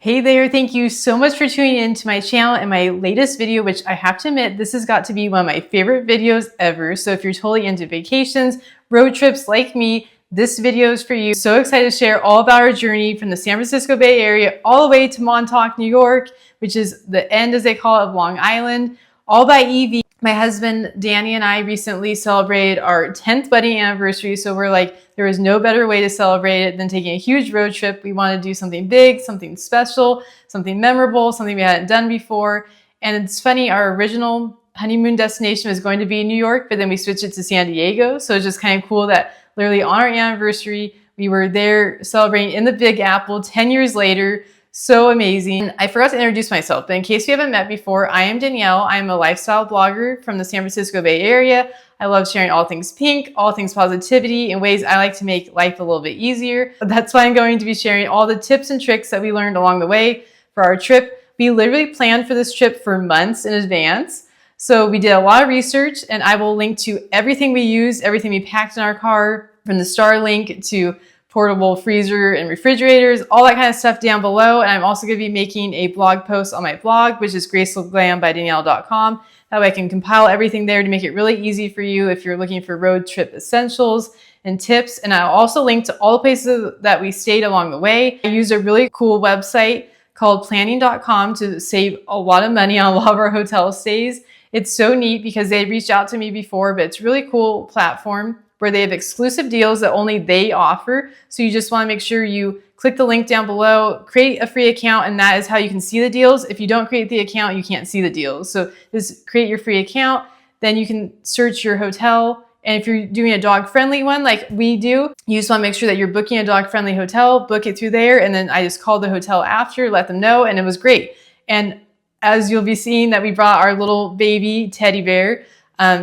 Hey there, thank you so much for tuning in to my channel and my latest video, which I have to admit, this has got to be one of my favorite videos ever. So if you're totally into vacations, road trips like me, this video is for you. So excited to share all about our journey from the San Francisco Bay Area all the way to Montauk, New York, which is the end, as they call it, of Long Island, all by EV. My husband, Danny, and I recently celebrated our 10th wedding anniversary. So we're like, there is no better way to celebrate it than taking a huge road trip. We want to do something big, something special, something memorable, something we hadn't done before. And it's funny, our original honeymoon destination was going to be New York, but then we switched it to San Diego. So it's just kind of cool that literally on our anniversary, we were there celebrating in the Big Apple 10 years later. So amazing. I forgot to introduce myself, but in case you haven't met before, I am Danielle. I'm a lifestyle blogger from the San Francisco Bay Area. I love sharing all things pink, all things positivity, in ways I like to make life a little bit easier. That's why I'm going to be sharing all the tips and tricks that we learned along the way for our trip. We literally planned for this trip for months in advance. So we did a lot of research, and I will link to everything we used, everything we packed in our car, from the Starlink to portable freezer and refrigerators, all that kind of stuff down below. And I'm also going to be making a blog post on my blog, which is gracefulglam.danielle.com. That way I can compile everything there to make it really easy for you if you're looking for road trip essentials and tips. And I'll also link to all the places that we stayed along the way. I used a really cool website called Plannin.com to save a lot of money on a lot of our hotel stays. It's so neat because they reached out to me before, but it's a really cool platform where they have exclusive deals that only they offer. So you just want to make sure you click the link down below, create a free account, and that is how you can see the deals. If you don't create the account, you can't see the deals. So just create your free account, then you can search your hotel. And if you're doing a dog-friendly one like we do, you just want to make sure that you're booking a dog-friendly hotel, book it through there, and then I just called the hotel after, let them know, and it was great. And as you'll be seeing that we brought our little baby teddy bear.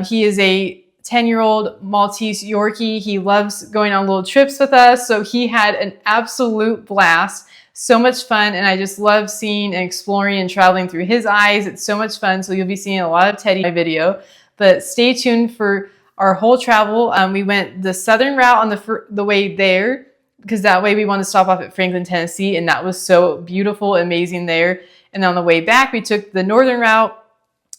He is a 10-year-old Maltese Yorkie. He loves going on little trips with us. So he had an absolute blast. So much fun. And I just love seeing and exploring and traveling through his eyes. It's so much fun. So you'll be seeing a lot of Teddy in my video. But stay tuned for our whole travel. We went the southern route on the way there, because that way we wanted to stop off at Franklin, Tennessee. And that was so beautiful, amazing there. And on the way back, we took the northern route,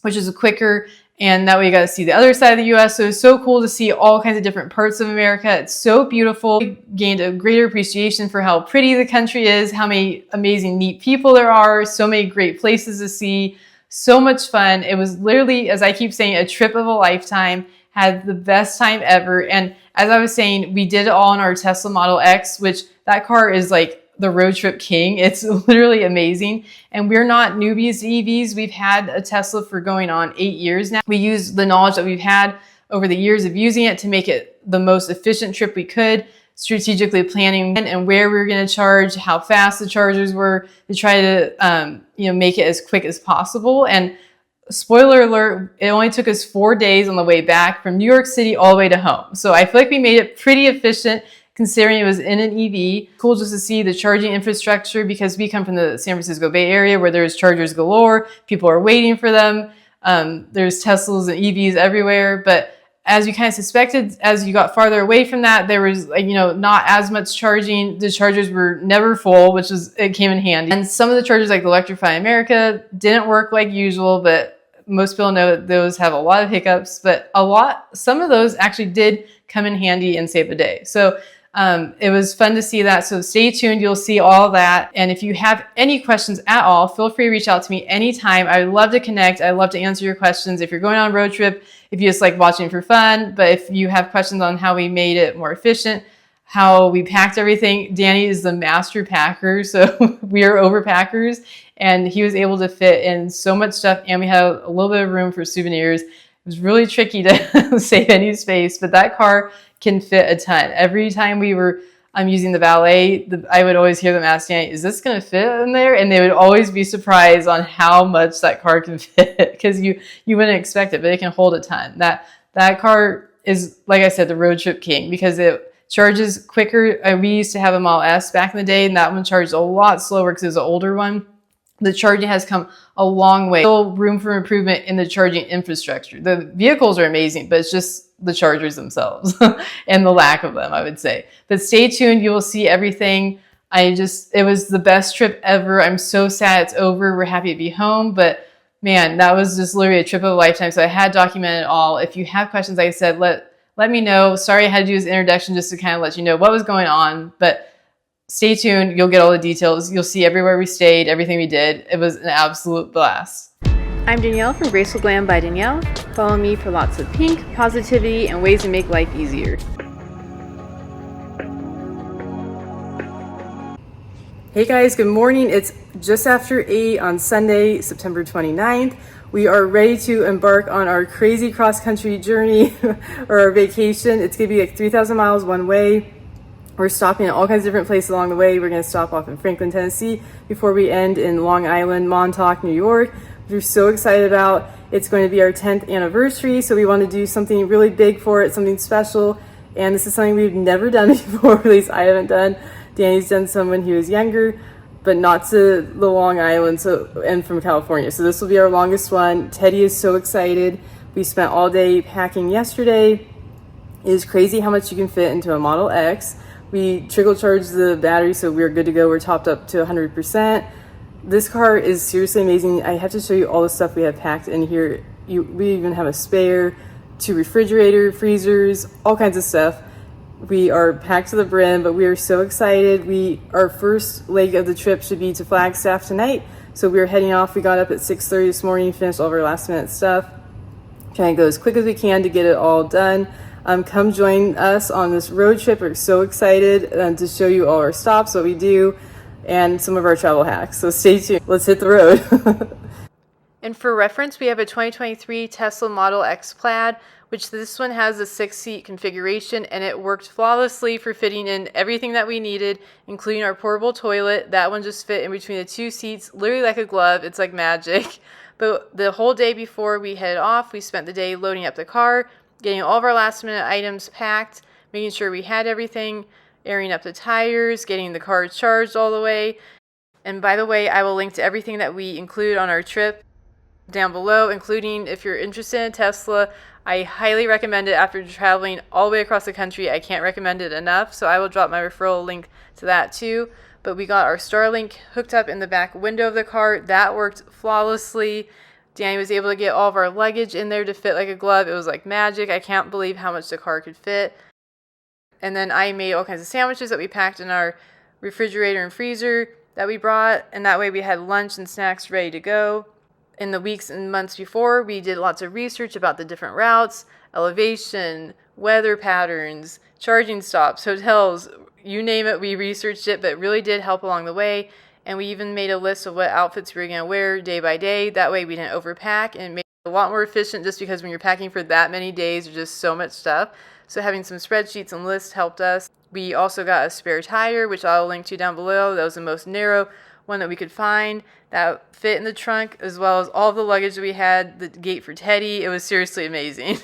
which is a quicker, and that way you got to see the other side of the US. So it's so cool to see all kinds of different parts of America. It's so beautiful. We gained a greater appreciation for how pretty the country is, how many amazing, neat people there are, so many great places to see, so much fun. It was literally, as I keep saying, a trip of a lifetime. Had the best time ever. And as I was saying, we did it all in our Tesla Model X, which that car is like the road trip king. It's literally amazing. And we're not newbies to EVs. We've had a Tesla for going on 8 years now. We use the knowledge that we've had over the years of using it to make it the most efficient trip we could, strategically planning when and where we were going to charge, how fast the chargers were, to try to make it as quick as possible. And spoiler alert, it only took us 4 days on the way back from New York City all the way to home. So I feel like we made it pretty efficient considering it was in an EV. Cool just to see the charging infrastructure, because we come from the San Francisco Bay Area where there's chargers galore. People are waiting for them. There's Teslas and EVs everywhere. But as you kind of suspected, as you got farther away from that, there was not as much charging. The chargers were never full, it came in handy. And some of the chargers like Electrify America didn't work like usual, but most people know that those have a lot of hiccups, but some of those actually did come in handy and save the day. So it was fun to see that. So stay tuned. You'll see all that. And if you have any questions at all, feel free to reach out to me anytime. I would love to connect. I love to answer your questions. If you're going on a road trip, if you just like watching for fun, but if you have questions on how we made it more efficient, how we packed everything, Danny is the master packer. So we are overpackers, and he was able to fit in so much stuff. And we had a little bit of room for souvenirs. It was really tricky to save any space, but that car can fit a ton. Every time we were using the valet, I would always hear them ask Danny, is this going to fit in there? And they would always be surprised on how much that car can fit, because you wouldn't expect it, but it can hold a ton. That car is, like I said, the road trip king, because it charges quicker. We used to have a Model S back in the day, and that one charged a lot slower because it was an older one. The charging has come a long way. Still room for improvement in the charging infrastructure. The vehicles are amazing, but it's just the chargers themselves and the lack of them, I would say. But stay tuned. You will see everything. it was the best trip ever. I'm so sad it's over. We're happy to be home, but man, that was just literally a trip of a lifetime. So I had documented it all. If you have questions, like I said, let me know. Sorry I had to do this introduction just to kind of let you know what was going on, but stay tuned. You'll get all the details. You'll see everywhere we stayed, everything we did. It was an absolute blast. I'm Danielle from Graceful Glam by Danielle. Follow me for lots of pink, positivity, and ways to make life easier. Hey guys, good morning. It's just after 8 on Sunday, September 29th. We are ready to embark on our crazy cross-country journey or our vacation. It's going to be like 3,000 miles one way. We're stopping at all kinds of different places along the way. We're going to stop off in Franklin, Tennessee before we end in Long Island, Montauk, New York. We're so excited about. It's going to be our 10th anniversary, so we want to do something really big for it, something special. And this is something we've never done before, at least I haven't done. Danny's done some when he was younger, but not to the Long Island and from California. So this will be our longest one. Teddy is so excited. We spent all day packing yesterday. It is crazy how much you can fit into a Model X. We trickle charged the battery, so we're good to go. We're topped up to 100%. This car is seriously amazing. I have to show you all the stuff we have packed in here. We even have a spare, 2 refrigerator, freezers, all kinds of stuff. We are packed to the brim, but we are so excited. Our first leg of the trip should be to Flagstaff tonight. So we are heading off. We got up at 6:30 this morning, finished all of our last minute stuff. Trying to go as quick as we can to get it all done. Come join us on this road trip. We're so excited to show you all our stops, what we do, and some of our travel hacks. So stay tuned. Let's hit the road. And for reference, we have a 2023 Tesla Model X Plaid, which this one has a 6-seat configuration, and it worked flawlessly for fitting in everything that we needed, including our portable toilet. That one just fit in between the 2 seats, literally like a glove. It's like magic. But the whole day before we headed off, we spent the day loading up the car, getting all of our last minute items packed, making sure we had everything, airing up the tires, getting the car charged all the way. And by the way, I will link to everything that we include on our trip down below, including if you're interested in Tesla. I highly recommend it after traveling all the way across the country. I can't recommend it enough, so I will drop my referral link to that too. But we got our Starlink hooked up in the back window of the car. That worked flawlessly. Danny was able to get all of our luggage in there to fit like a glove. It was like magic. I can't believe how much the car could fit. And then I made all kinds of sandwiches that we packed in our refrigerator and freezer that we brought, and that way we had lunch and snacks ready to go. In the weeks and months before, we did lots of research about the different routes, elevation, weather patterns, charging stops, hotels, you name it, we researched it, but it really did help along the way. And we even made a list of what outfits we were going to wear day by day. That way we didn't overpack, and it made it a lot more efficient just because when you're packing for that many days, there's just so much stuff. So having some spreadsheets and lists helped us. We also got a spare tire, which I'll link to down below. That was the most narrow one that we could find that fit in the trunk, as well as all the luggage that we had, the gate for Teddy. It was seriously amazing.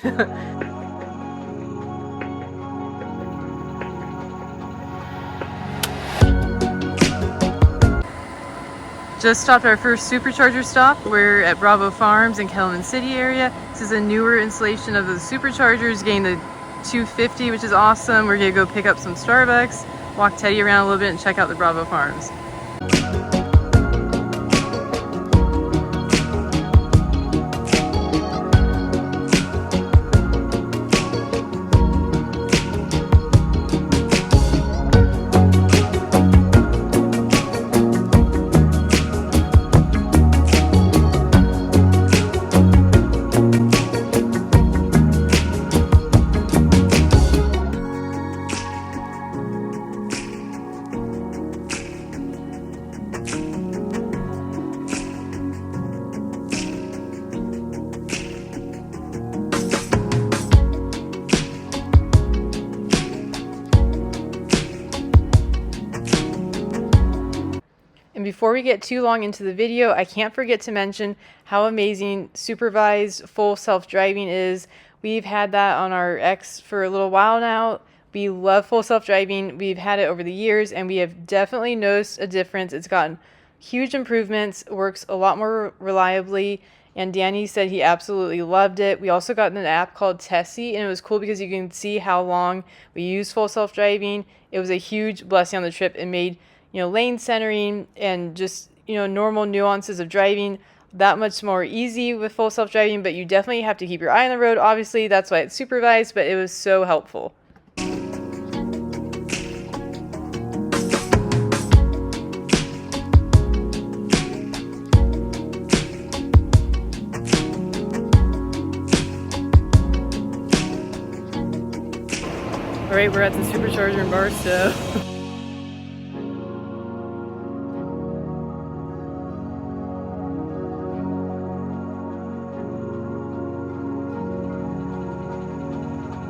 Just stopped our first supercharger stop. We're at Bravo Farms in Kelman City area. This is a newer installation of the superchargers, getting the 250, which is awesome. We're gonna go pick up some Starbucks, walk Teddy around a little bit, and check out the Bravo Farms. And before we get too long into the video, I can't forget to mention how amazing supervised full self-driving is. We've had that on our X for a little while now. We love full self-driving. We've had it over the years, and we have definitely noticed a difference. It's gotten huge improvements, works a lot more reliably, and Danny said he absolutely loved it. We also got an app called Tessie, and it was cool because you can see how long we used full self-driving. It was a huge blessing on the trip. It made lane centering and just, normal nuances of driving that much more easy with full self-driving, but you definitely have to keep your eye on the road. Obviously, that's why it's supervised, but it was so helpful. All right, we're at the supercharger in Barstow.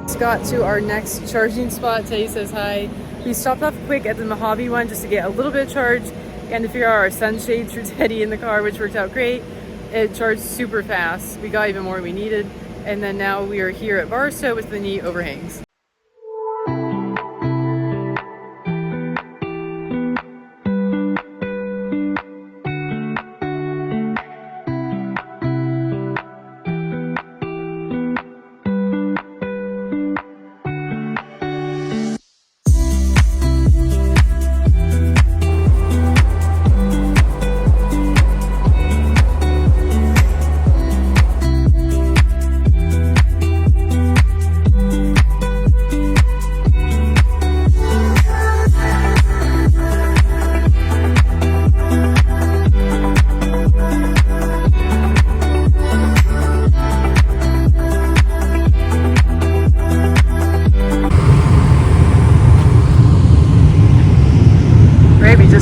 Just got to our next charging spot. Teddy says hi. We stopped off quick at the Mojave one just to get a little bit of charge and to figure out our sunshades for Teddy in the car, which worked out great. It charged super fast. We got even more than we needed. And then now we are here at Barstow with the neat overhangs.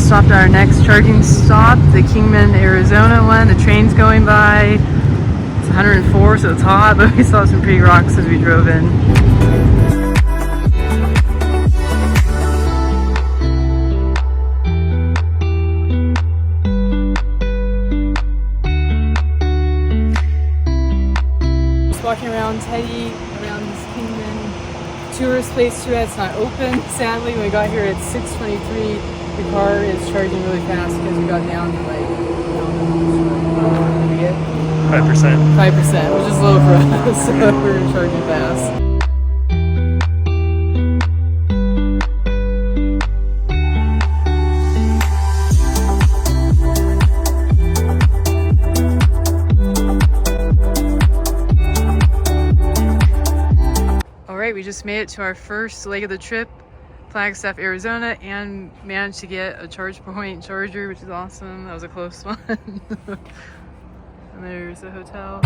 Stopped at our next charging stop, the Kingman, Arizona one. The train's going by. It's 104, so it's hot, but we saw some pretty rocks as we drove in. Just walking around Teddy, around this Kingman tourist place too. It's not open, sadly. When we got here at 6:23. The car is charging really fast because we got down to like, what did we get? 5%. 5%, which is low for us, so we're charging fast. All right, we just made it to our first leg of the trip. Flagstaff, Arizona, and managed to get a charge point charger, which is awesome. That was a close one. And there's the hotel.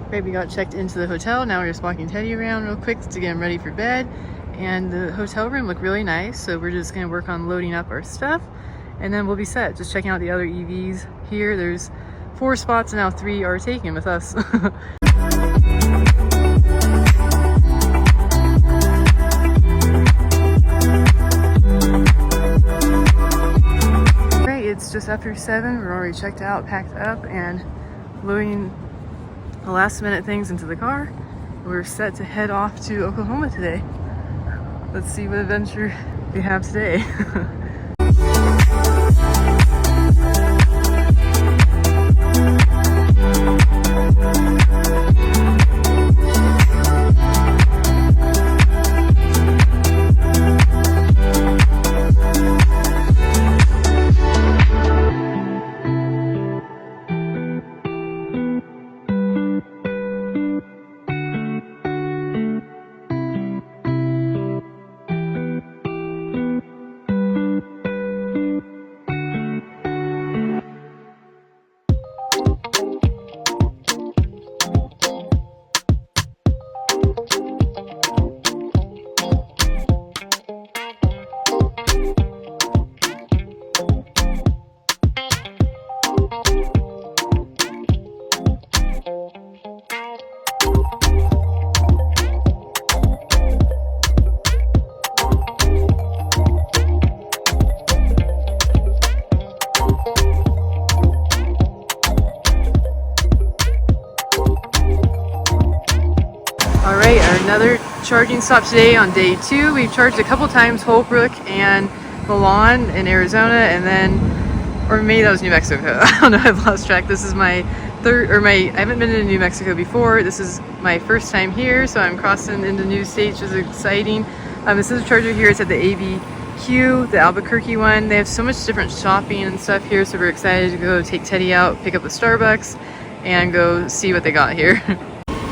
Great, we got checked into the hotel. Now we're just walking Teddy around real quick to get him ready for bed. And the hotel room looked really nice, so we're just gonna work on loading up our stuff and then we'll be set. Just checking out the other EVs here. There's 4 spots and now 3 are taken with us. Great, it's just after 7. We're already checked out, packed up, and loading the last minute things into the car. We're set to head off to Oklahoma today. Let's see what adventure we have today. Another charging stop today on day 2. We've charged a couple times Holbrook and Milan in Arizona, and then Or maybe that was New Mexico. I don't know, I've lost track. This is my I haven't been to New Mexico before. This is my first time here, so I'm crossing into new states, which is exciting. This is a charger here. It's at the ABQ, the Albuquerque one. They have so much different shopping and stuff here, so we're excited to go take Teddy out, pick up the Starbucks, and go see what they got here.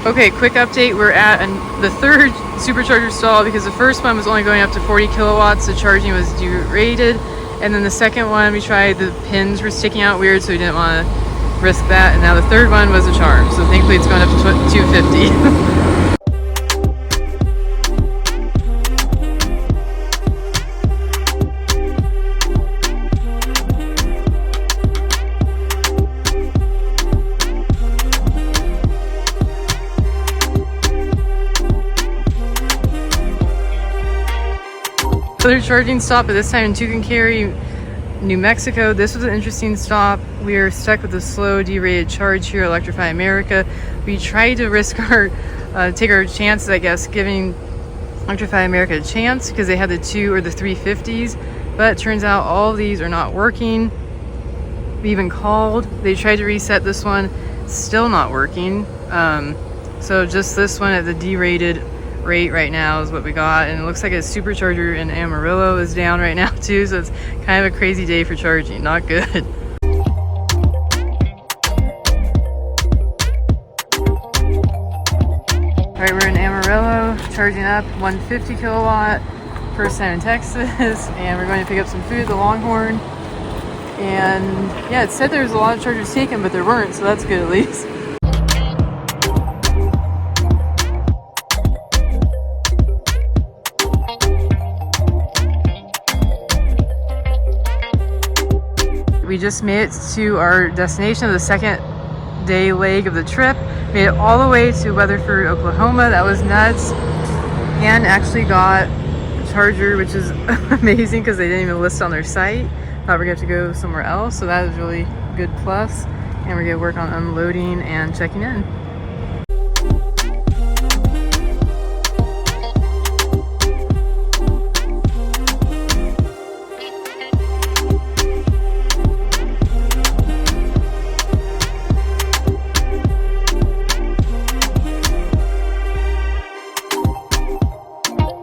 Okay, quick update. We're at the third supercharger stall because the first one was only going up to 40 kilowatts. The charging was derated. And then the second one, we tried, the pins were sticking out weird, so we didn't want to risk that. And now the third one was a charm, so thankfully it's going up to 250. Another charging stop, but this time in Tucumcari, New Mexico. This was an interesting stop. We are stuck with a slow derated charge here at Electrify America. We tried to risk take our chances, I guess, giving Electrify America a chance because they had the 2 or the 350s, but it turns out all of these are not working. We even called. They tried to reset this one, still not working. So just this one at the derated rate right now is what we got, and it looks like a supercharger in Amarillo is down right now too, so it's kind of a crazy day for charging. Not good. Alright, we're in Amarillo, charging up 150 kilowatt, first time in Texas, and we're going to pick up some food at the Longhorn. And yeah, it said there was a lot of chargers taken, but there weren't, so that's good at least. We just made it to our destination of the second day leg of the trip. Made it all the way to Weatherford, Oklahoma. That was nuts. And actually got a charger, which is amazing because they didn't even list on their site. Thought we were going to have to go somewhere else, so that is really good plus. And we're going to work on unloading and checking in.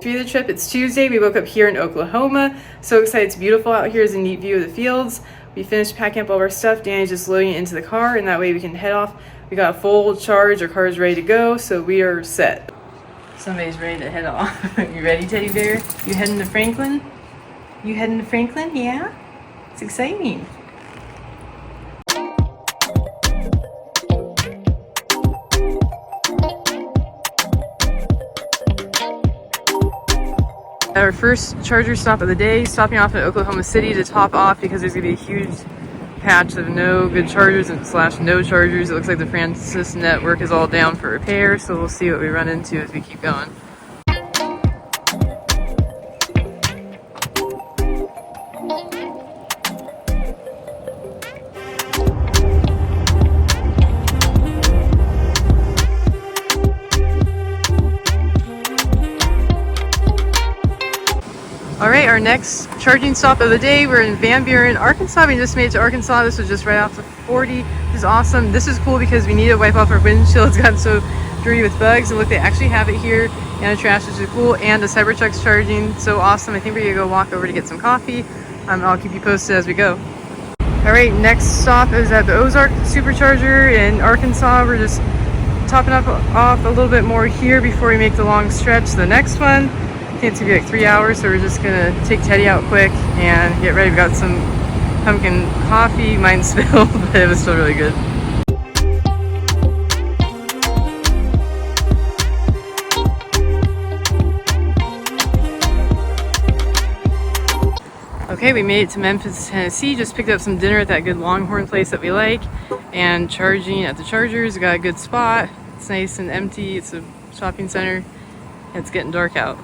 The trip. It's Tuesday. We woke up here in Oklahoma. So excited. It's beautiful out here. There's a neat view of the fields. We finished packing up all of our stuff. Danny's just loading it into the car, and that way we can head off. We got a full charge. Our car is ready to go, so we are set. Somebody's ready to head off. You ready, Teddy Bear? You heading to Franklin? You heading to Franklin? Yeah? It's exciting. Our first charger stop of the day, stopping off at Oklahoma City to top off because there's going to be a huge patch of no good chargers and / no chargers. It looks like the Francis network is all down for repair, so we'll see what we run into as we keep going. Alright, our next charging stop of the day, we're in Van Buren, Arkansas. We just made it to Arkansas. This was just right off the 40. This is awesome. This is cool because we need to wipe off our windshield. It's gotten so dirty with bugs. And look, they actually have it here, and a trash, which is cool. And the Cybertruck's charging. So awesome. I think we're going to go walk over to get some coffee. I'll keep you posted as we go. Alright, next stop is at the Ozark Supercharger in Arkansas. We're just topping off a little bit more here before we make the long stretch to the next one. I think it's gonna be like 3 hours, so we're just gonna take Teddy out quick and get ready. We got some pumpkin coffee. Mine spilled, but it was still really good. Okay, we made it to Memphis, Tennessee. Just picked up some dinner at that good Longhorn place that we like, and charging at the chargers. We got a good spot. It's nice and empty. It's a shopping center. It's getting dark out.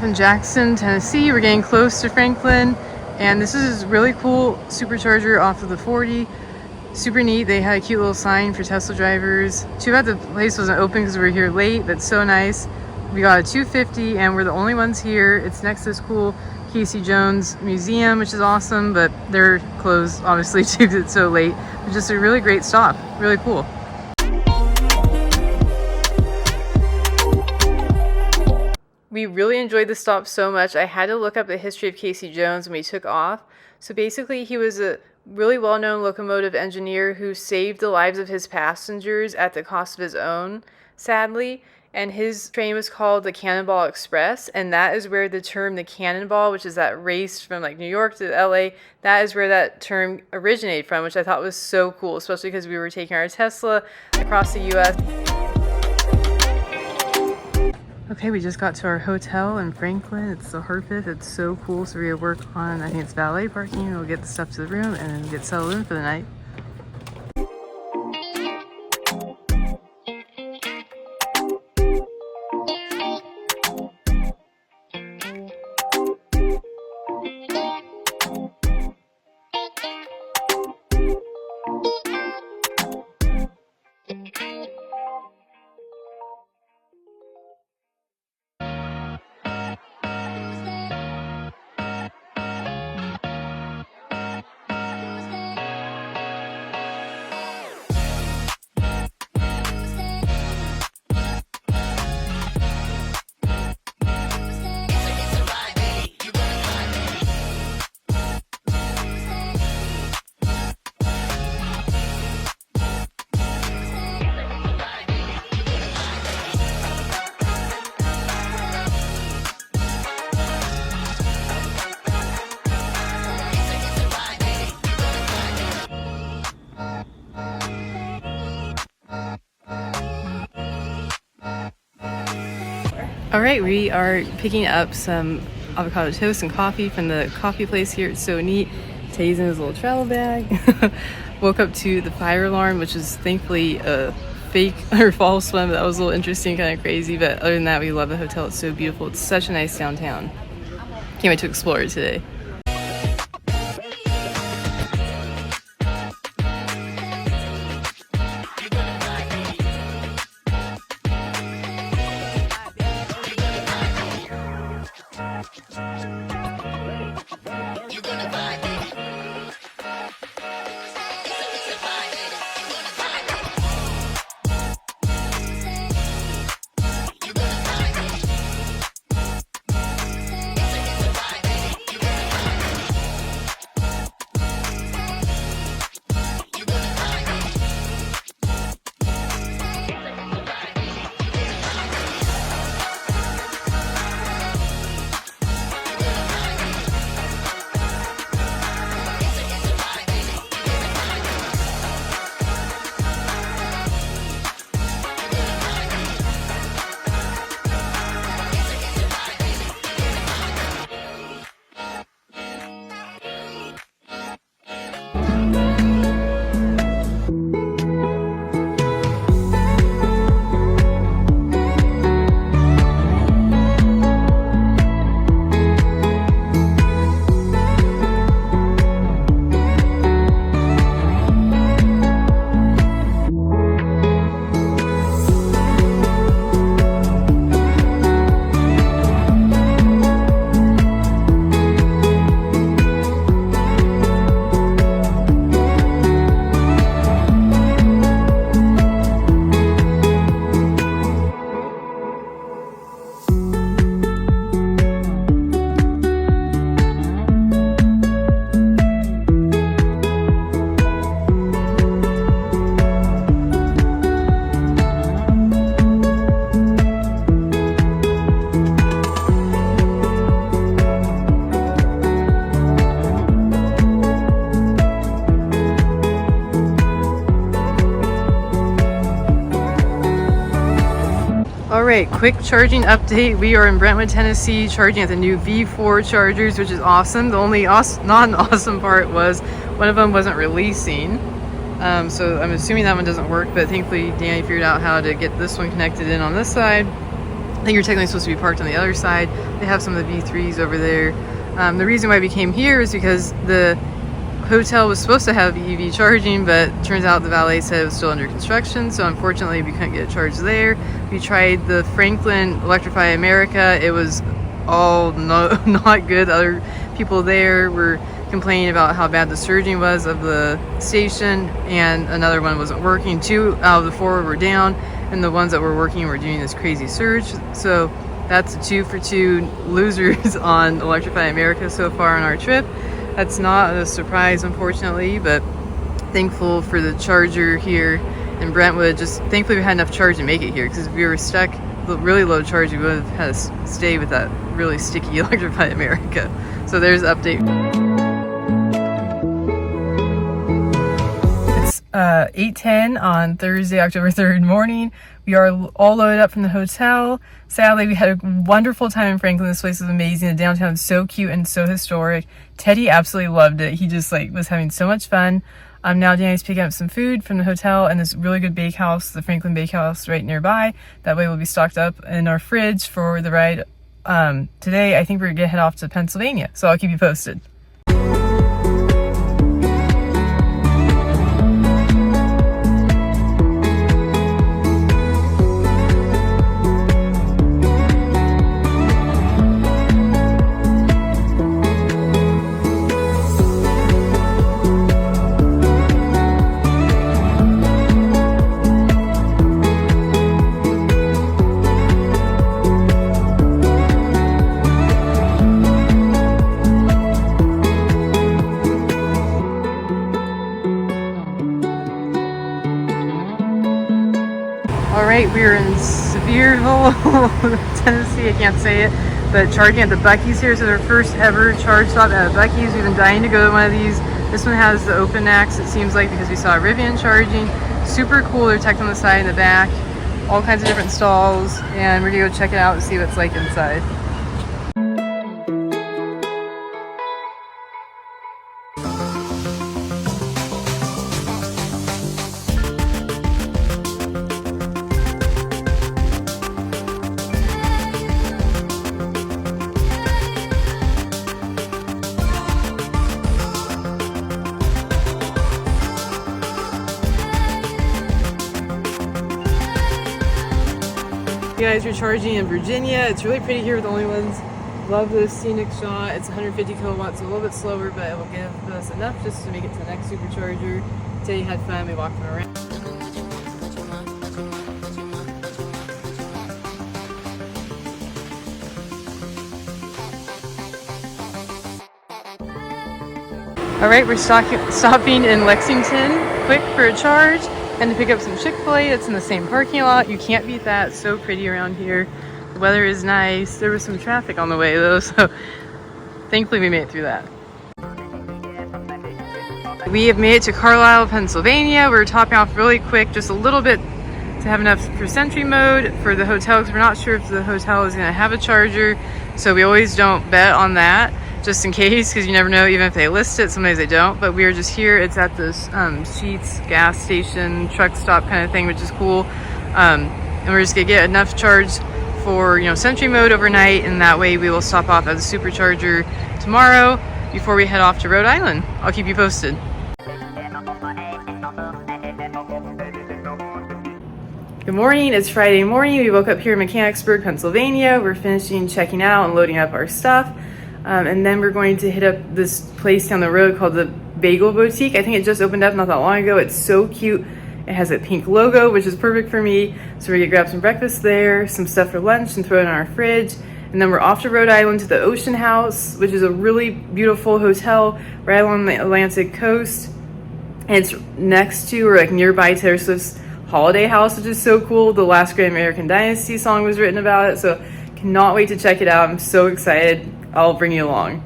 In Jackson, Tennessee, we're getting close to Franklin, and this is a really cool supercharger off of the 40. Super neat. They had a cute little sign for Tesla drivers. Too bad the place wasn't open because we were here late, but so nice. We got a 250 and we're the only ones here. It's next to this cool Casey Jones museum, which is awesome, but they're closed obviously too because it's so late. It's just a really great stop. Really cool. We really enjoyed the stop so much. I had to look up the history of Casey Jones when we took off. So basically he was a really well-known locomotive engineer who saved the lives of his passengers at the cost of his own, sadly. And his train was called the Cannonball Express, and that is where the term the Cannonball, which is that race from like New York to LA, that is where that term originated from, which I thought was so cool, especially because we were taking our Tesla across the US. Okay, we just got to our hotel in Franklin. It's the Harpeth. It's so cool. So we're gonna work on, I think it's valet parking. We'll get the stuff to the room and then get settled in for the night. All right, we are picking up some avocado toast and coffee from the coffee place here. It's so neat. Tay's in his little travel bag. Woke up to the fire alarm, which is thankfully a fake or false one, but that was a little interesting, kind of crazy. But other than that, we love the hotel. It's so beautiful. It's such a nice downtown. Can't wait to explore it today. Alright, quick charging update. We are in Brentwood, Tennessee, charging at the new V4 chargers, which is awesome. The only non-awesome part was one of them wasn't releasing. So I'm assuming that one doesn't work, but thankfully Danny figured out how to get this one connected in on this side. I think you're technically supposed to be parked on the other side. They have some of the V3s over there. The reason why we came here is because the hotel was supposed to have EV charging, but turns out the valet said it was still under construction, so unfortunately we couldn't get charged there. We tried the Franklin Electrify America. It was all not good. Other people there were complaining about how bad the surging was of the station, and another one wasn't working. 2 out of the 4 were down, and the ones that were working were doing this crazy surge. So that's 2 for 2 losers on Electrify America so far on our trip. That's not a surprise, unfortunately, but thankful for the charger here in Brentwood. Just thankfully we had enough charge to make it here, because if we were stuck really low charge, we would have had to stay with that really sticky Electrify America. So there's the update. It's 8:10 on Thursday, October 3rd morning. We are all loaded up from the hotel. Sadly, we had a wonderful time in Franklin. This place was amazing. The downtown is so cute and so historic. Teddy absolutely loved it. He just was having so much fun. Now Danny's picking up some food from the hotel and this really good bakehouse, the Franklin Bakehouse right nearby. That way we'll be stocked up in our fridge for the ride. Today, I think we're gonna head off to Pennsylvania, so I'll keep you posted. Alright, we're in Sevierville, Tennessee, I can't say it, but charging at the Buc-ee's here. So their first ever charge stop at a Buc-ee's. We've been dying to go to one of these. This one has the open axe, it seems like, because we saw Rivian charging. Super cool, they're tucked on the side and the back. All kinds of different stalls, and we're gonna go check it out and see what it's like inside. You guys are charging in Virginia. It's really pretty here with the only ones. Love this scenic shot. It's 150 kilowatts, so a little bit slower, but it will give us enough just to make it to the next supercharger. Today had fun, we walked around. Alright, we're stopping in Lexington quick for a charge and to pick up some Chick-fil-A. It's in the same parking lot. You can't beat that. It's so pretty around here. The weather is nice. There was some traffic on the way though, so thankfully we made it through that. We have made it to Carlisle, Pennsylvania. We're topping off really quick, just a little bit to have enough for Sentry mode for the hotel, because we're not sure if the hotel is going to have a charger, so we always don't bet on that, just in case, because you never know. Even if they list it, sometimes they don't. But we are just here. It's at this Sheetz gas station truck stop kind of thing, which is cool, and we're just gonna get enough charge for Sentry mode overnight, and that way we will stop off at the supercharger tomorrow before we head off to Rhode Island. I'll keep you posted. Good morning, it's Friday morning. We woke up here in Mechanicsburg, Pennsylvania. We're finishing checking out and loading up our stuff. And then we're going to hit up this place down the road called the Bagel Boutique. I think it just opened up not that long ago. It's so cute. It has a pink logo, which is perfect for me. So we're gonna grab some breakfast there, some stuff for lunch, and throw it in our fridge. And then we're off to Rhode Island to the Ocean House, which is a really beautiful hotel right along the Atlantic coast. And it's next to, or nearby, Taylor Swift's Holiday House, which is so cool. The Last Great American Dynasty song was written about it, so cannot wait to check it out. I'm so excited. I'll bring you along.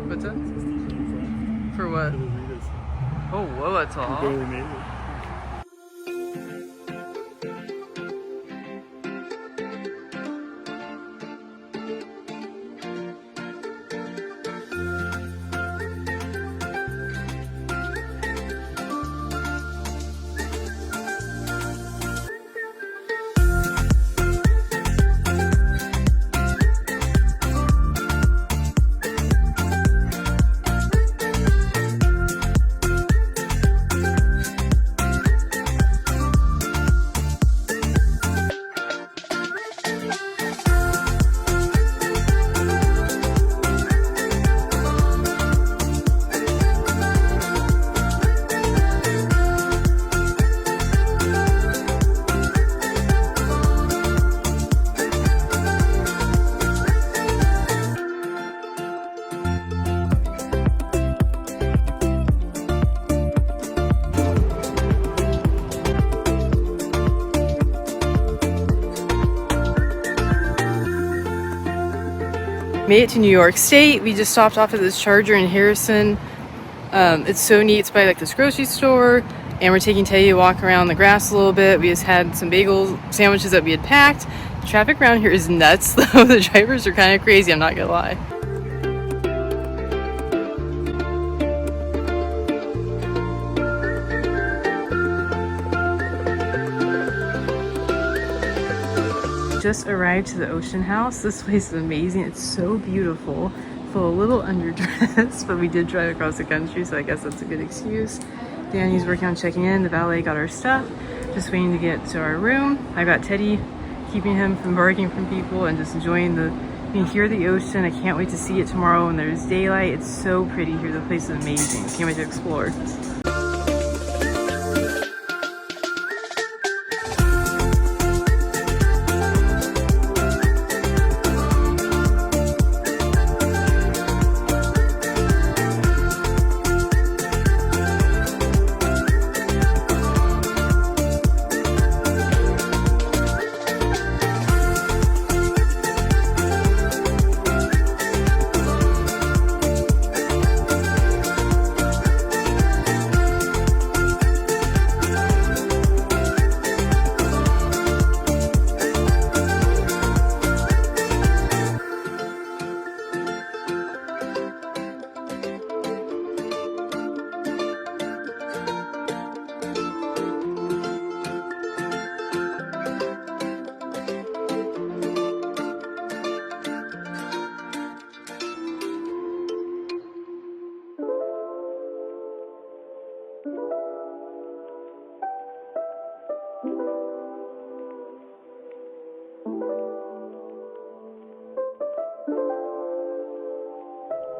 What's that? For what? Oh, whoa, that's all. Barely made it. Made it to New York State. We just stopped off at this Charger in Harrison. It's so neat. It's by like this grocery store, and we're taking Teddy to walk around the grass a little bit. We just had some bagel sandwiches that we had packed. The traffic around here is nuts though. The drivers are kind of crazy, I'm not gonna lie. Just arrived to the Ocean House. This place is amazing. It's so beautiful. Feel a little underdressed, but we did drive across the country, so I guess that's a good excuse. Danny's working on checking in. The valet got our stuff. Just waiting to get to our room. I got Teddy, keeping him from barking from people and just enjoying the, you can hear the ocean. I can't wait to see it tomorrow when there's daylight. It's so pretty here. The place is amazing. Can't wait to explore.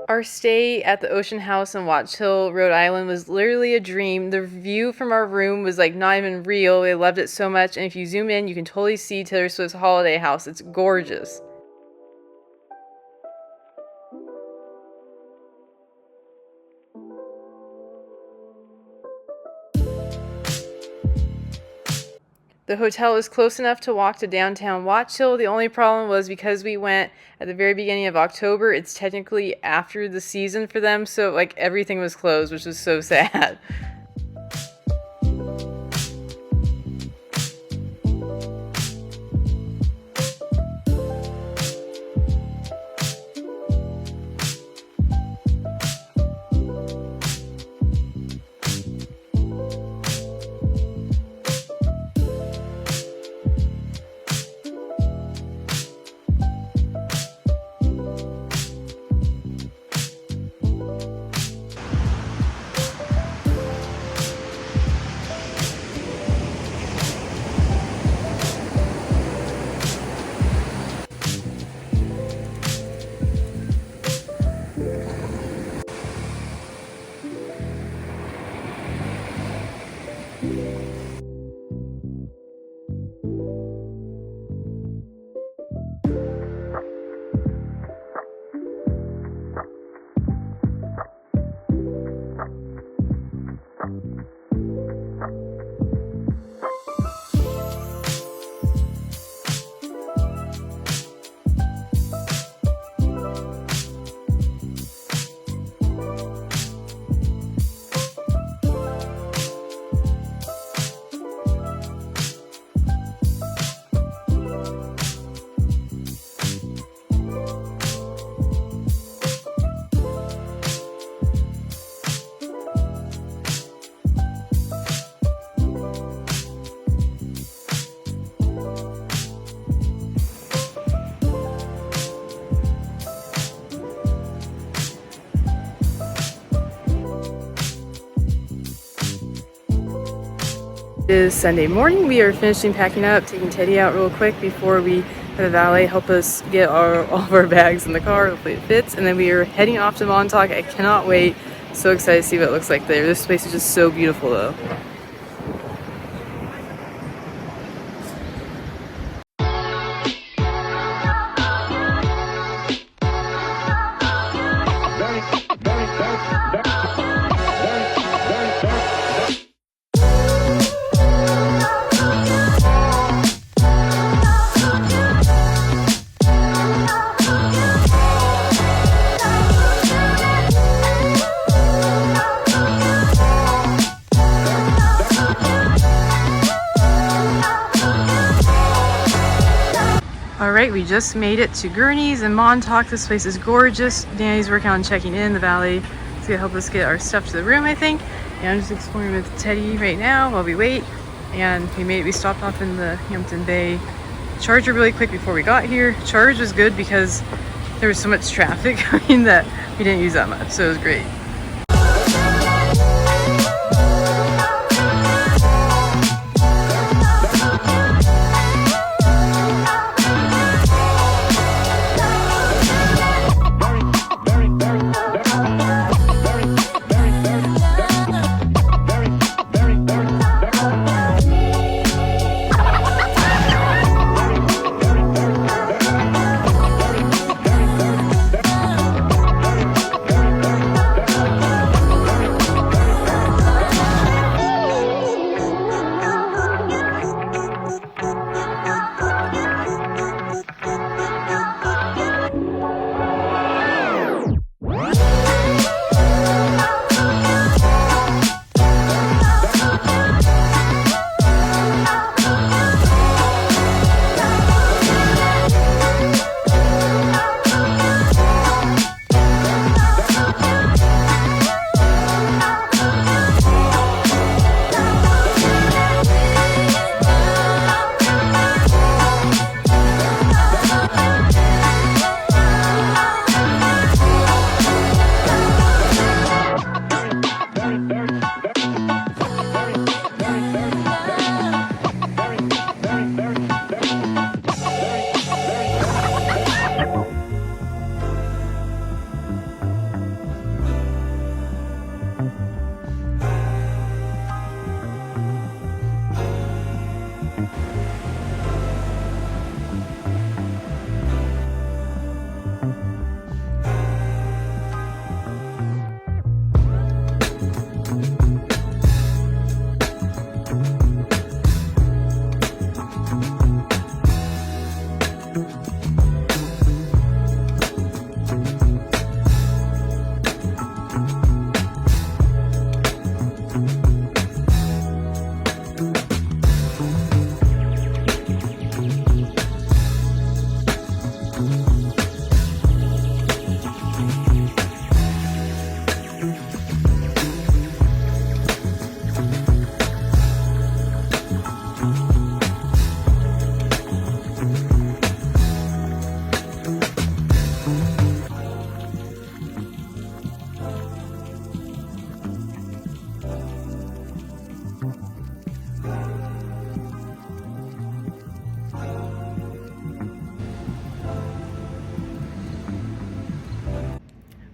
Our stay at the Ocean House in Watch Hill, Rhode Island was literally a dream. The view from our room was like not even real. We loved it so much. And if you zoom in, you can totally see Taylor Swift's holiday house. It's gorgeous. The hotel is close enough to walk to downtown Watch Hill. The only problem was because we went at the very beginning of October, it's technically after the season for them, so like everything was closed, which was so sad. It is Sunday morning. We are finishing packing up, taking Teddy out real quick before we have a valet help us get all of our bags in the car. Hopefully it fits. And then we are heading off to Montauk. I cannot wait. So excited to see what it looks like there. This place is just so beautiful though. All right, we just made it to Gurney's in Montauk. This place is gorgeous. Danny's working on checking in the valet. He's gonna help us get our stuff to the room, I think. And I'm just exploring with Teddy right now while we wait. And we stopped off in the Hampton Bay Charger really quick before we got here. Charge was good because there was so much traffic that we didn't use that much, so it was great.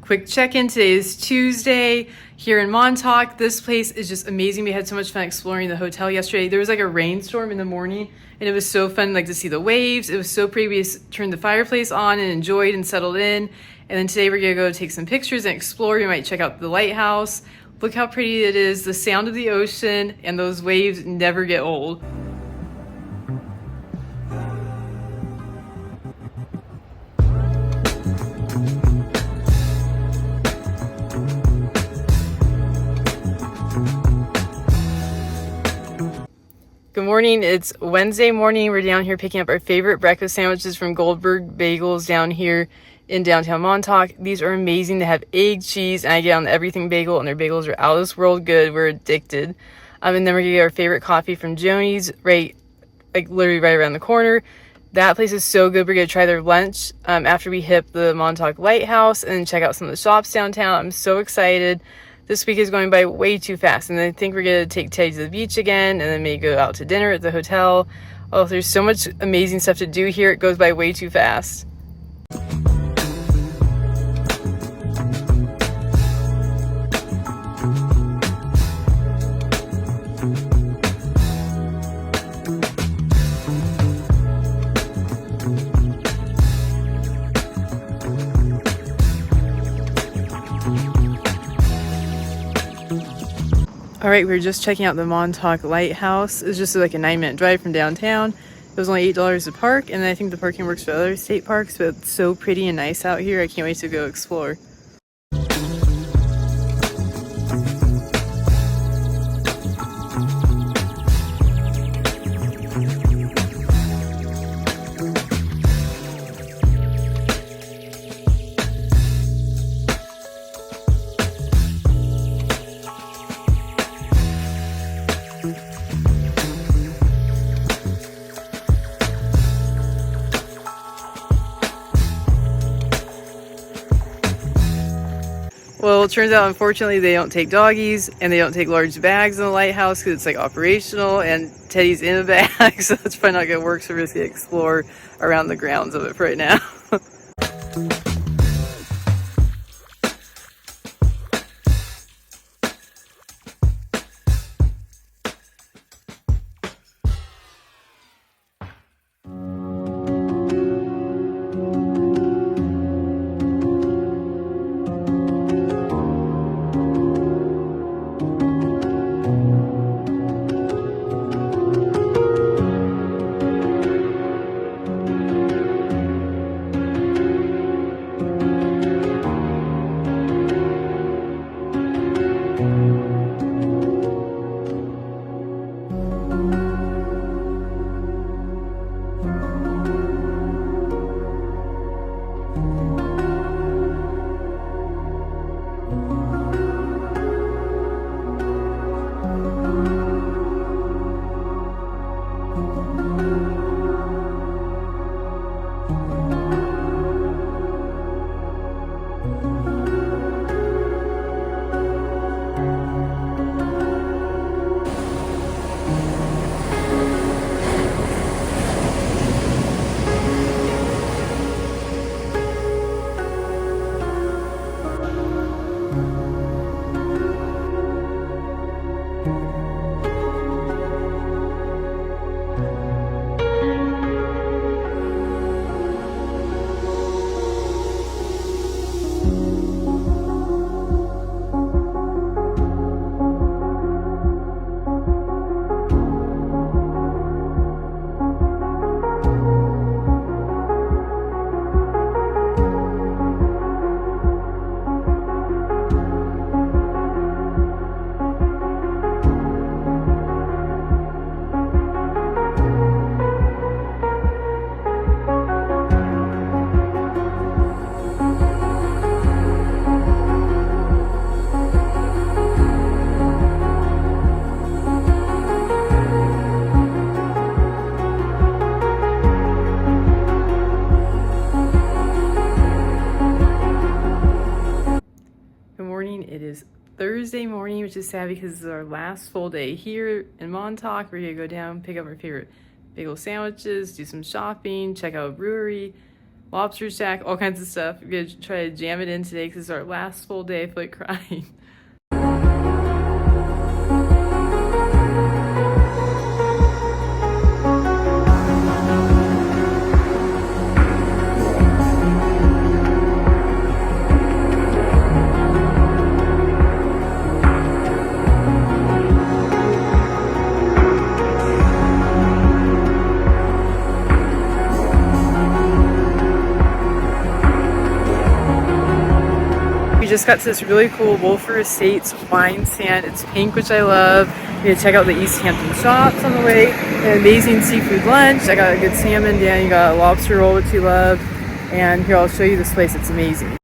Quick check-in, today is Tuesday here in Montauk. This place is just amazing. We had so much fun exploring the hotel yesterday. There was like a rainstorm in the morning and it was so fun like to see the waves. It was so pretty. We just turned the fireplace on and enjoyed and settled in. And then today we're gonna go take some pictures and explore. We might check out the lighthouse. Look how pretty it is. The sound of the ocean and those waves never get old. Good morning, it's Wednesday morning. We're down here picking up our favorite breakfast sandwiches from Goldberg Bagels down here in downtown Montauk. These are amazing. They have egg, cheese, and I get on the everything bagel, and their bagels are out of this world good. We're addicted. And then we're gonna get our favorite coffee from Joni's, literally right around the corner. That place is so good. We're gonna try their lunch after we hit the Montauk Lighthouse and check out some of the shops downtown. I'm so excited. This week is going by way too fast, and I think we're gonna take Teddy to the beach again, and then maybe go out to dinner at the hotel. Oh, there's so much amazing stuff to do here. It goes by way too fast. All right, we were just checking out the Montauk Lighthouse. It's just like a 9-minute drive from downtown. It was only $8 to park, and I think the parking works for other state parks, but it's so pretty and nice out here. I can't wait to go explore. Well, it turns out, unfortunately, they don't take doggies and they don't take large bags in the lighthouse because it's like operational and Teddy's in a bag, so it's probably not going to work. So we're just going to explore around the grounds of it for right now. It is Thursday morning, which is sad because it's our last full day here in Montauk. We're gonna go down, pick up our favorite bagel sandwiches, do some shopping, check out a brewery, lobster shack, all kinds of stuff. We're gonna try to jam it in today because it's our last full day. I feel like crying. Just got to this really cool Wolfer Estates wine stand. It's pink, which I love. We're gonna check out the East Hampton shops on the way. An amazing seafood lunch. I got a good salmon. Dan, you got a lobster roll, which you love. And here, I'll show you this place. It's amazing.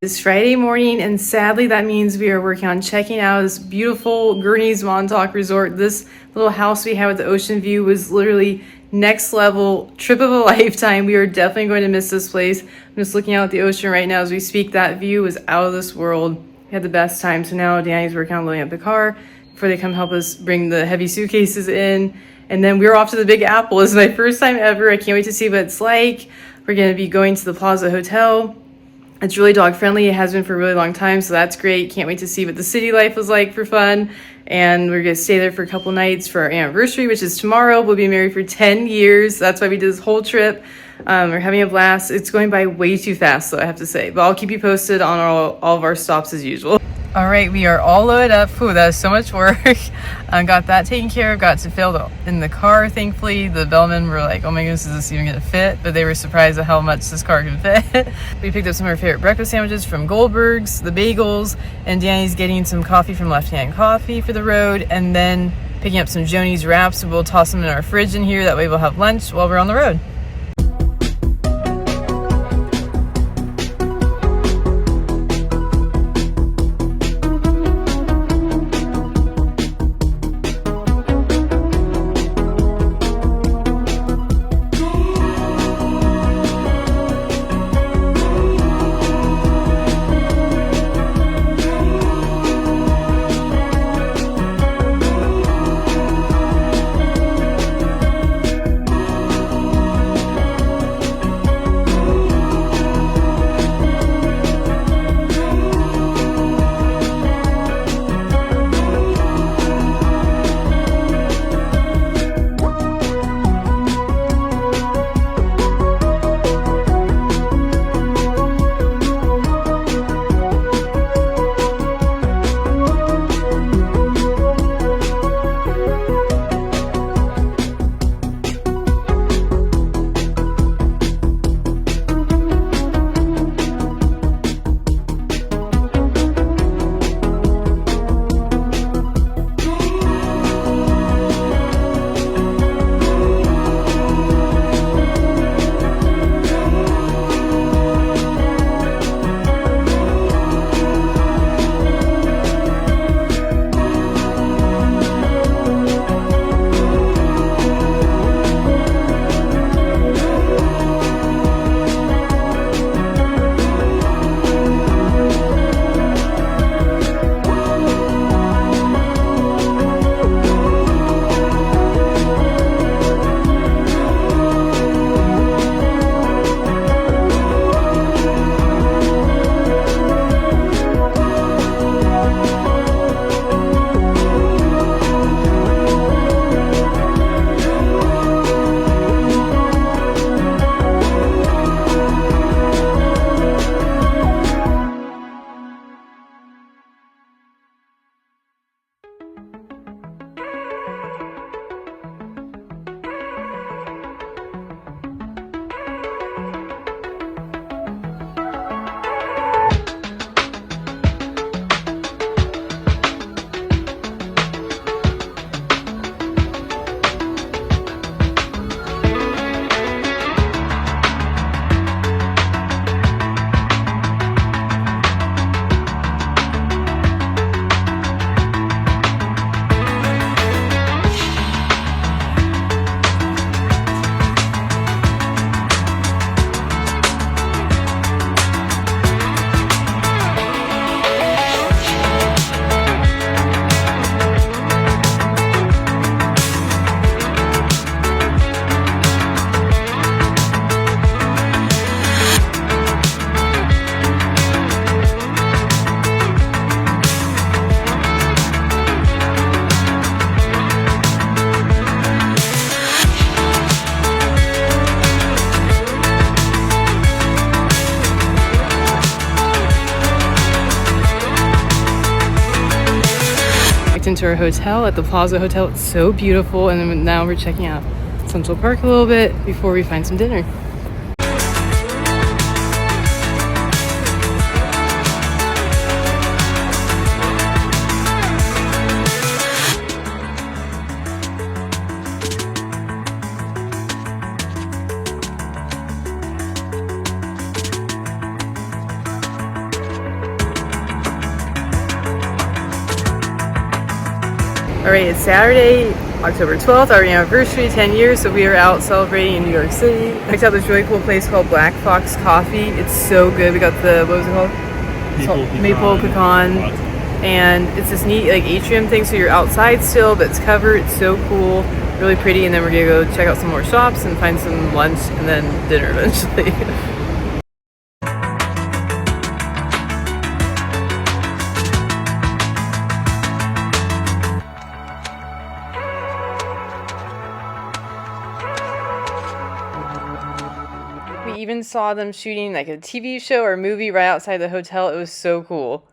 It's Friday morning, and sadly that means we are working on checking out this beautiful Gurney's Montauk Resort. This little house we have with the ocean view was literally next level, trip of a lifetime. We are definitely going to miss this place. I'm just looking out at the ocean right now as we speak. That view was out of this world. We had the best time. So now Danny's working on loading up the car, before they come help us bring the heavy suitcases in. And then we're off to the Big Apple. It's my first time ever. I can't wait to see what it's like. We're going to be going to the Plaza Hotel. It's really dog friendly. It has been for a really long time, so that's great. Can't wait to see what the city life was like for fun. And we're going to stay there for a couple nights for our anniversary, which is tomorrow. We'll be married for 10 years. That's why we did this whole trip. We're having a blast. It's going by way too fast, though, I have to say. But I'll keep you posted on all of our stops as usual. All right, we are all loaded up. Ooh, that was so much work. Got that taken care of. Got to fill in the car, thankfully. The bellmen were like, oh my goodness, is this even going to fit? But they were surprised at how much this car can fit. We picked up some of our favorite breakfast sandwiches from Goldberg's, the bagels, and Danny's getting some coffee from Left Hand Coffee for the road, and then picking up some Joni's wraps. We'll toss them in our fridge in here. That way we'll have lunch while we're on the road. Into our hotel at the Plaza Hotel. It's so beautiful, and then now we're checking out Central Park a little bit before we find some dinner. All right, it's Saturday, October 12th, our anniversary, 10 years, so we are out celebrating in New York City. I picked out this really cool place called Black Fox Coffee. It's so good. We got the, what was it called? Maple pecan and it's this neat like atrium thing, so you're outside still, but it's covered. It's so cool, really pretty. And then we're gonna go check out some more shops and find some lunch and then dinner eventually. We even saw them shooting like a TV show or movie right outside the hotel. It was so cool.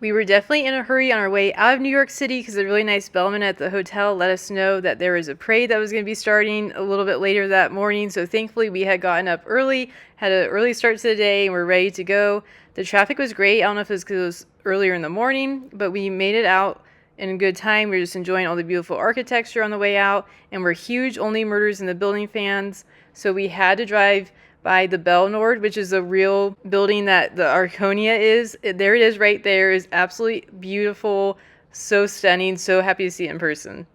We were definitely in a hurry on our way out of New York City because a really nice bellman at the hotel let us know that there was a parade that was going to be starting a little bit later that morning. So thankfully we had gotten up early, had an early start to the day, and we're ready to go. The traffic was great. I don't know if it was because it was earlier in the morning, but we made it out in a good time. We were just enjoying all the beautiful architecture on the way out, and we're huge Only Murders in the Building fans. So we had to drive by the Belnord, which is a real building that the Arconia is. There it is right there. It's absolutely beautiful, so stunning, so happy to see it in person.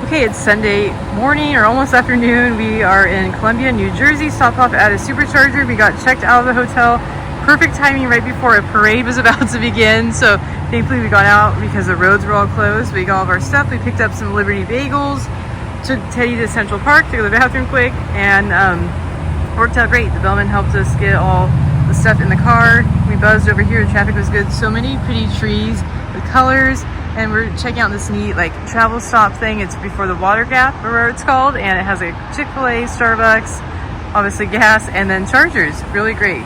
Okay, it's Sunday morning or almost afternoon. We are in Columbia, New Jersey. Stopped off at a supercharger. We got checked out of the hotel. Perfect timing right before a parade was about to begin. So thankfully we got out because the roads were all closed. We got all of our stuff. We picked up some Liberty bagels, took Teddy to Central Park to go to the bathroom quick, and worked out great. The bellman helped us get all the stuff in the car. We buzzed over here. The traffic was good. So many pretty trees with colors. And we're checking out this neat like travel stop thing. It's before the Water Gap, or whatever it's called, and it has a Chick-fil-A, Starbucks, obviously gas, and then chargers. Really great.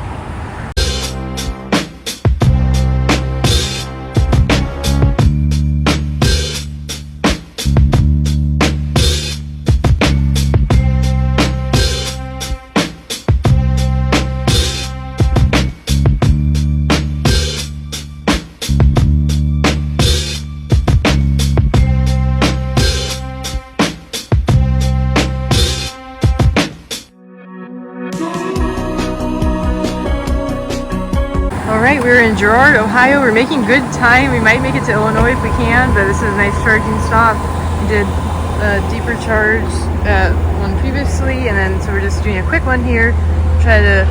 All right, we're in Girard, Ohio. We're making good time. We might make it to Illinois if we can, but this is a nice charging stop. We did a deeper charge at one previously, and then so we're just doing a quick one here. Try to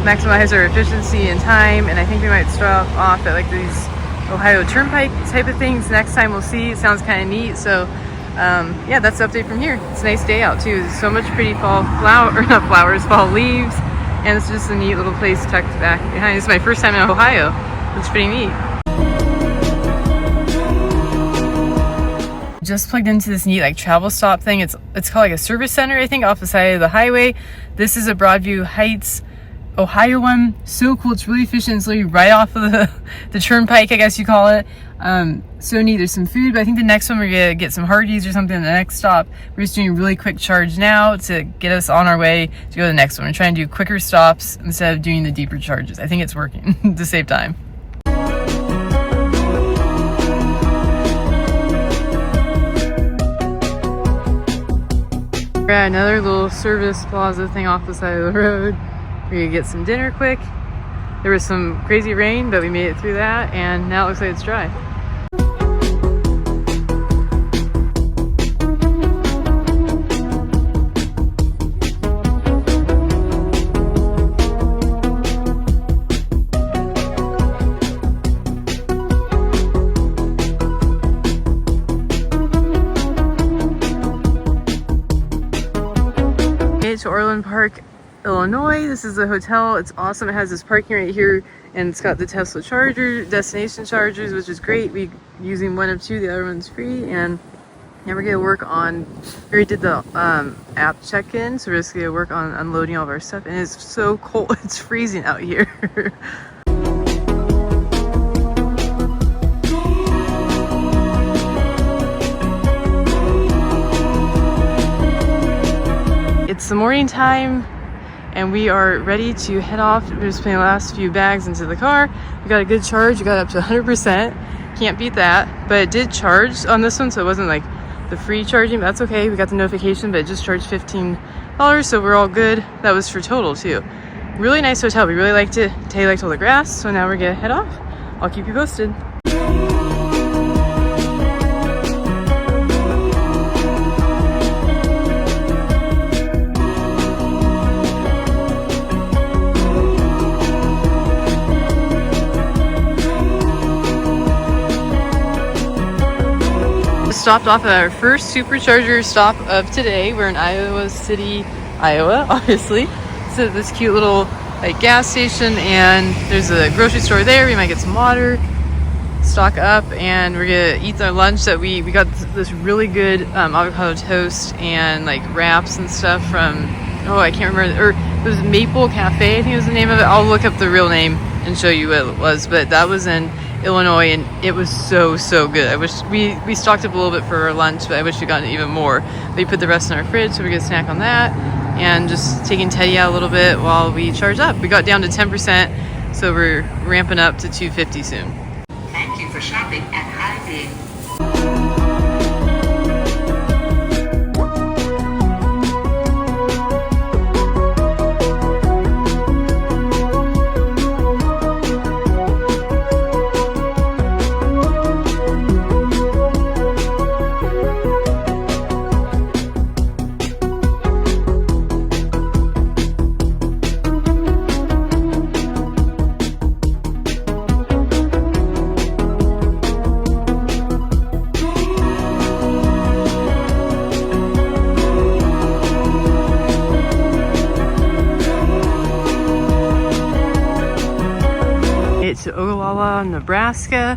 maximize our efficiency and time, and I think we might start off at like these Ohio Turnpike type of things. Next time we'll see. It sounds kind of neat. So yeah, that's the update from here. It's a nice day out too. There's so much pretty fall fall leaves. And it's just a neat little place tucked back behind. This is my first time in Ohio. It's pretty neat. Just plugged into this neat like travel stop thing. It's called like a service center, I think, off the side of the highway. This is a Broadview Heights, Ohio one. So cool. It's really efficient. It's literally right off of the turnpike, I guess you call it. So neat. There's some food, but I think the next one we're gonna get some Hardee's or something. The next stop, we're just doing a really quick charge now to get us on our way to go to the next one. We're trying to do quicker stops instead of doing the deeper charges. I think it's working to save time. We're at another little service plaza thing off the side of the road. We're gonna get some dinner quick. There was some crazy rain, but we made it through that, and now it looks like it's dry. To Orland Park, Illinois. This is the hotel. It's awesome. It has this parking right here, and it's got the Tesla charger, destination chargers, which is great. We using one of two, the other one's free. And now we're gonna work on, we already did the app check-in, so we're just gonna work on unloading all of our stuff. And it's so cold. It's freezing out here. It's the morning time and we are ready to head off. We're just putting the last few bags into the car. We got a good charge. We got up to 100%. Can't beat that. But it did charge on this one, so it wasn't like the free charging. But that's okay. We got the notification, but it just charged $15, so we're all good. That was for total too. Really nice hotel. We really liked it. Tay liked all the grass, so now we're gonna head off. I'll keep you posted. Stopped off at our first supercharger stop of today. We're in Iowa City, Iowa, obviously. So this cute little like gas station, and there's a grocery store there. We might get some water, stock up, and we're gonna eat our lunch that we got this really good avocado toast and like wraps and stuff from, oh, I can't remember, or it was Maple Cafe, I think was the name of it. I'll look up the real name and show you what it was, but that was in Illinois, and it was so good. I wish we stocked up a little bit for our lunch, but I wish we got even more. We put the rest in our fridge, so we're gonna snack on that and just taking Teddy out a little bit while we charge up. We got down to 10%, so we're ramping up to 250 soon. Thank you for shopping at Hy-Vee. To Ogallala, Nebraska,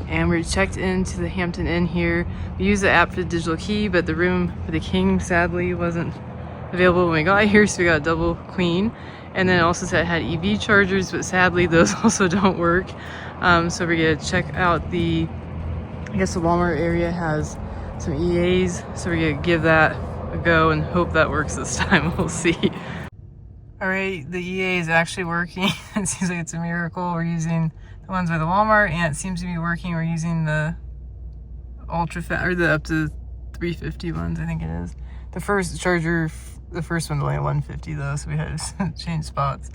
and we're checked into the Hampton Inn here. We used the app for the digital key, but the room for the king sadly wasn't available when we got here, so we got a double queen. And then it also said it had EV chargers, but sadly those also don't work. So we're gonna check out the, I guess the Walmart area has some EAs, so we're gonna give that a go and hope that works this time. We'll see. All right, the EA is actually working. It seems like it's a miracle. We're using the ones by the Walmart, and it seems to be working. We're using the ultra fast, or the up to 350 ones, I think it is. The first charger, the first one's only 150 though, so we had to change spots.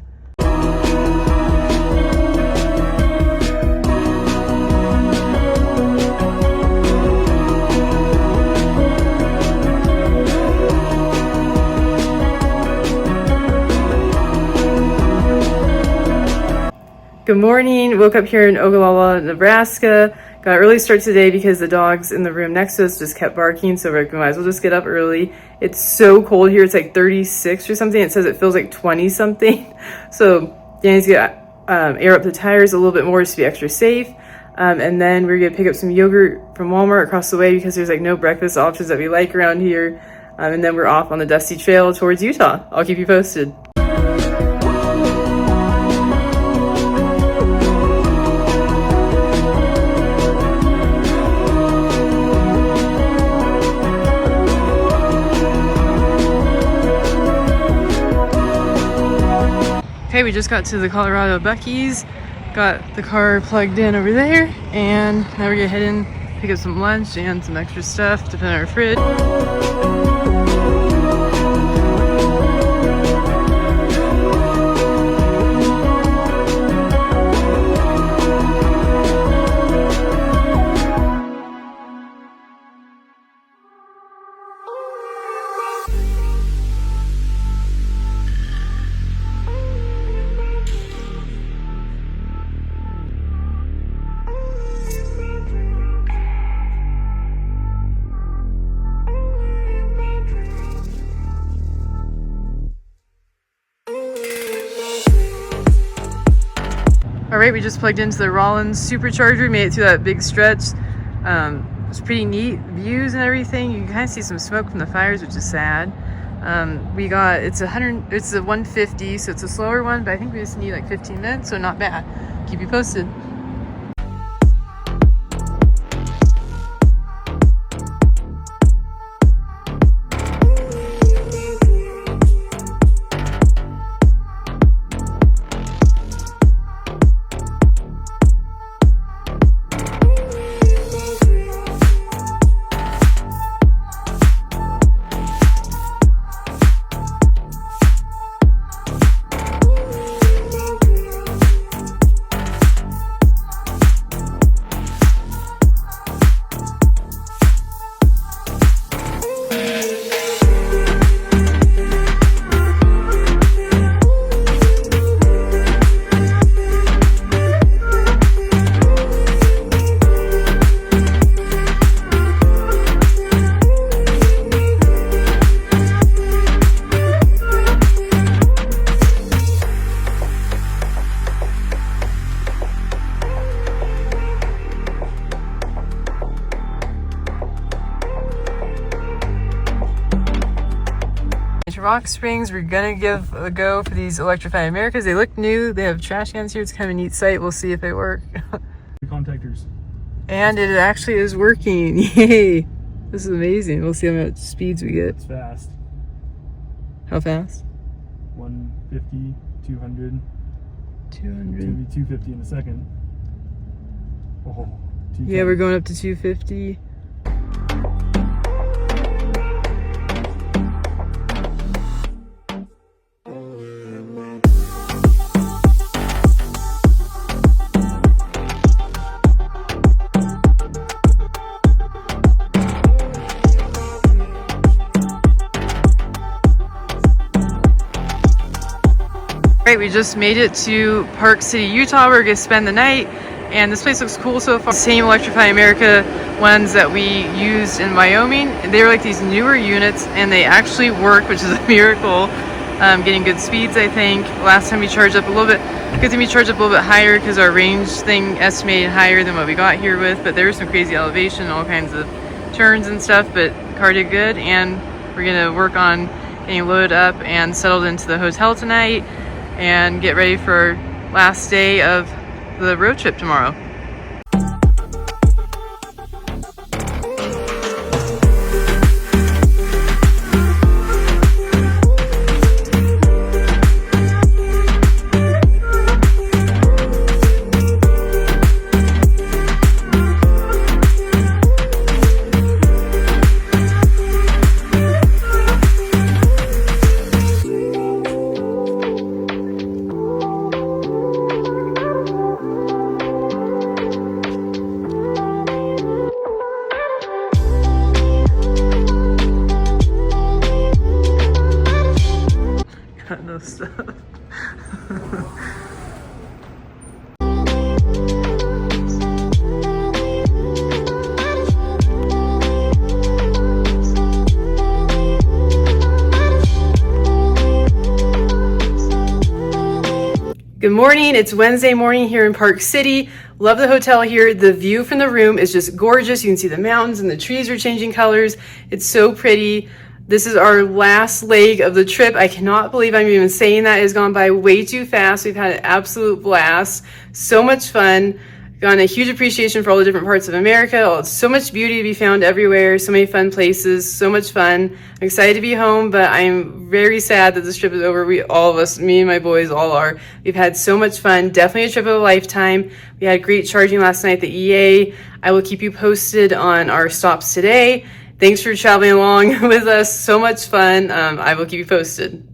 Good morning. Woke up here in Ogallala, Nebraska. Got an early start today because the dogs in the room next to us just kept barking, so we're like, we might as well just get up early. It's so cold here. It's like 36 or something. It says it feels like 20 something. So Danny's gonna air up the tires a little bit more just to be extra safe. And then we're gonna pick up some yogurt from Walmart across the way because there's like no breakfast options that we like around here. And then we're off on the dusty trail towards Utah. I'll keep you posted. Okay, we just got to the Colorado Buc-ee's, got the car plugged in over there, and now we're gonna head in, pick up some lunch and some extra stuff to put in our fridge. All right, we just plugged into the Rollins supercharger, made it through that big stretch. It's pretty neat views and everything. You can kind of see some smoke from the fires, which is sad. It's a 150, so it's a slower one, but I think we just need like 15 minutes, so not bad. Keep you posted. Rock Springs, we're gonna give a go for these Electrify Americas. They look new. They have trash cans here. It's kind of a neat site. We'll see if they work. Contactors. And it actually is working. Yay! This is amazing. We'll see how much speeds we get. It's fast. How fast? 150, 200. 200. It's gonna be 250 in a second. Oh, 210. Yeah, we're going up to 250. Right, we just made it to Park City, Utah. We're gonna spend the night, and this place looks cool so far. Same Electrify America ones that we used in Wyoming. They're like these newer units, and they actually work, which is a miracle. Getting good speeds, I think. Last time we charged up a little bit. Good thing we charged up a little bit higher because our range thing estimated higher than what we got here with. But there was some crazy elevation, all kinds of turns and stuff. But car did good, and we're gonna work on getting loaded up and settled into the hotel tonight, and get ready for our last day of the road trip tomorrow. no stuff. Good morning, it's Wednesday morning here in Park City. Love the hotel here. The view from the room is just gorgeous. You can see the mountains and the trees are changing colors. It's so pretty. This is our last leg of the trip. I cannot believe I'm even saying that. It has gone by way too fast. We've had an absolute blast. So much fun. Gotten a huge appreciation for all the different parts of America. So much beauty to be found everywhere. So many fun places. So much fun. I'm excited to be home, but I'm very sad that this trip is over. All of us, me and my boys, all are. We've had so much fun. Definitely a trip of a lifetime. We had great charging last night at the EA. I will keep you posted on our stops today. Thanks for traveling along with us. So much fun. I will keep you posted.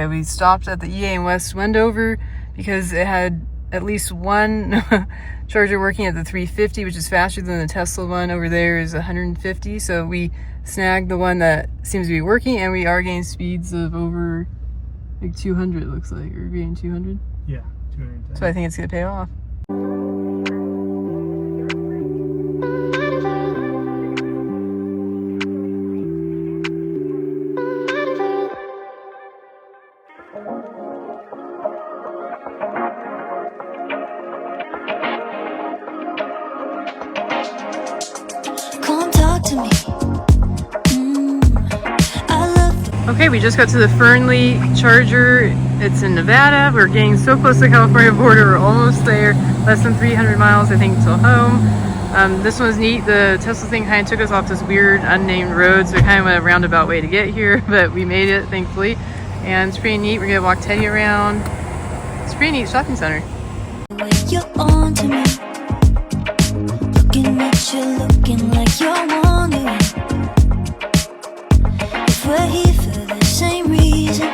We stopped at the EA in West Wendover because it had at least one charger working at the 350, which is faster than the Tesla one. Over there is 150, so we snagged the one that seems to be working, and we are getting speeds of over like 200, it looks like. Are we getting 200? Yeah, 200. So I think it's gonna pay off. Okay, we just got to the Fernley charger. It's in Nevada. We're getting so close to the California border. We're almost there. Less than 300 miles, I think, till home. This one's neat. The Tesla thing kind of took us off this weird unnamed road, so we kind of went a roundabout way to get here, but we made it, thankfully. And it's pretty neat. We're gonna walk Teddy around. It's a pretty neat shopping center. You're on to me. Looking at you, looking like you're wondering if we're here for the same reason.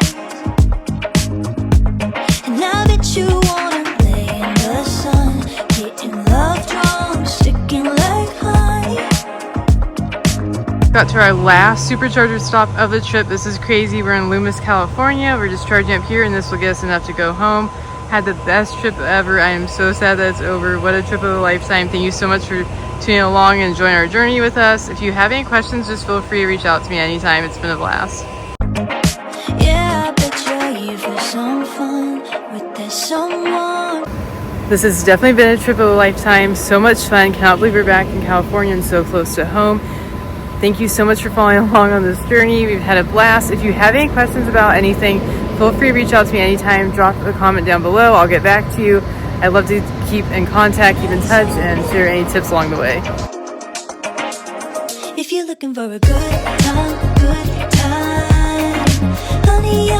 And now that you wanna lay in the sun, getting love drunk, sticking like honey. Got to our last supercharger stop of the trip. This is crazy. We're in Loomis, California. We're just charging up here, and this will get us enough to go home. Had the best trip ever. I am so sad that it's over. What a trip of a lifetime. Thank you so much for tuning along and enjoying our journey with us. If you have any questions, just feel free to reach out to me anytime. It's been a blast. Yeah, I bet you're here for some fun with that someone. This has definitely been a trip of a lifetime. So much fun. Cannot believe we're back in California and so close to home. Thank you so much for following along on this journey. We've had a blast. If you have any questions about anything, feel free to reach out to me anytime. Drop a comment down below. I'll get back to you. I'd love to keep in contact, keep in touch, and share any tips along the way. If you're looking for a good time, honey,